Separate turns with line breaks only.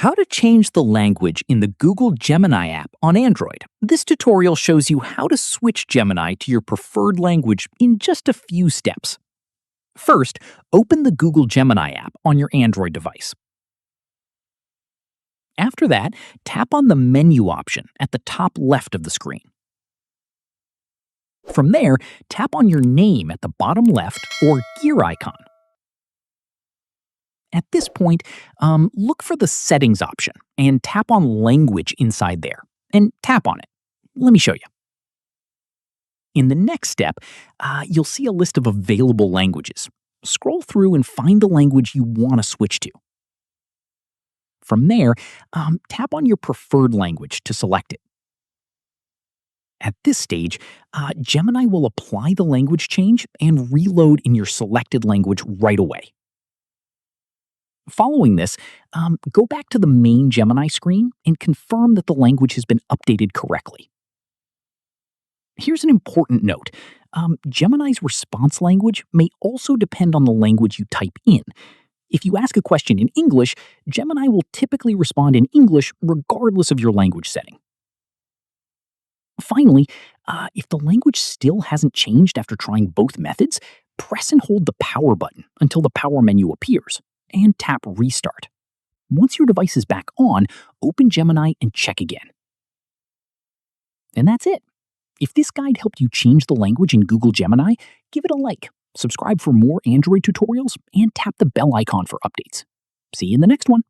How to change the language in the Google Gemini app on Android. This tutorial shows you how to switch Gemini to your preferred language in just a few steps. First, open the Google Gemini app on your Android device. After that, tap on the menu option at the top left of the screen. From there, tap on your name at the bottom left or gear icon. At this point, look for the Settings option and tap on Language inside there, and tap on it. Let me show you. In the next step, you'll see a list of available languages. Scroll through and find the language you want to switch to. From there, tap on your preferred language to select it. At this stage, Gemini will apply the language change and reload in your selected language right away. Following this, go back to the main Gemini screen and confirm that the language has been updated correctly. Here's an important note. Gemini's response language may also depend on the language you type in. If you ask a question in English, Gemini will typically respond in English regardless of your language setting. Finally, if the language still hasn't changed after trying both methods, press and hold the power button until the power menu appears, and tap Restart. Once your device is back on, open Gemini and check again. And that's it. If this guide helped you change the language in Google Gemini, give it a like, subscribe for more Android tutorials, and tap the bell icon for updates. See you in the next one.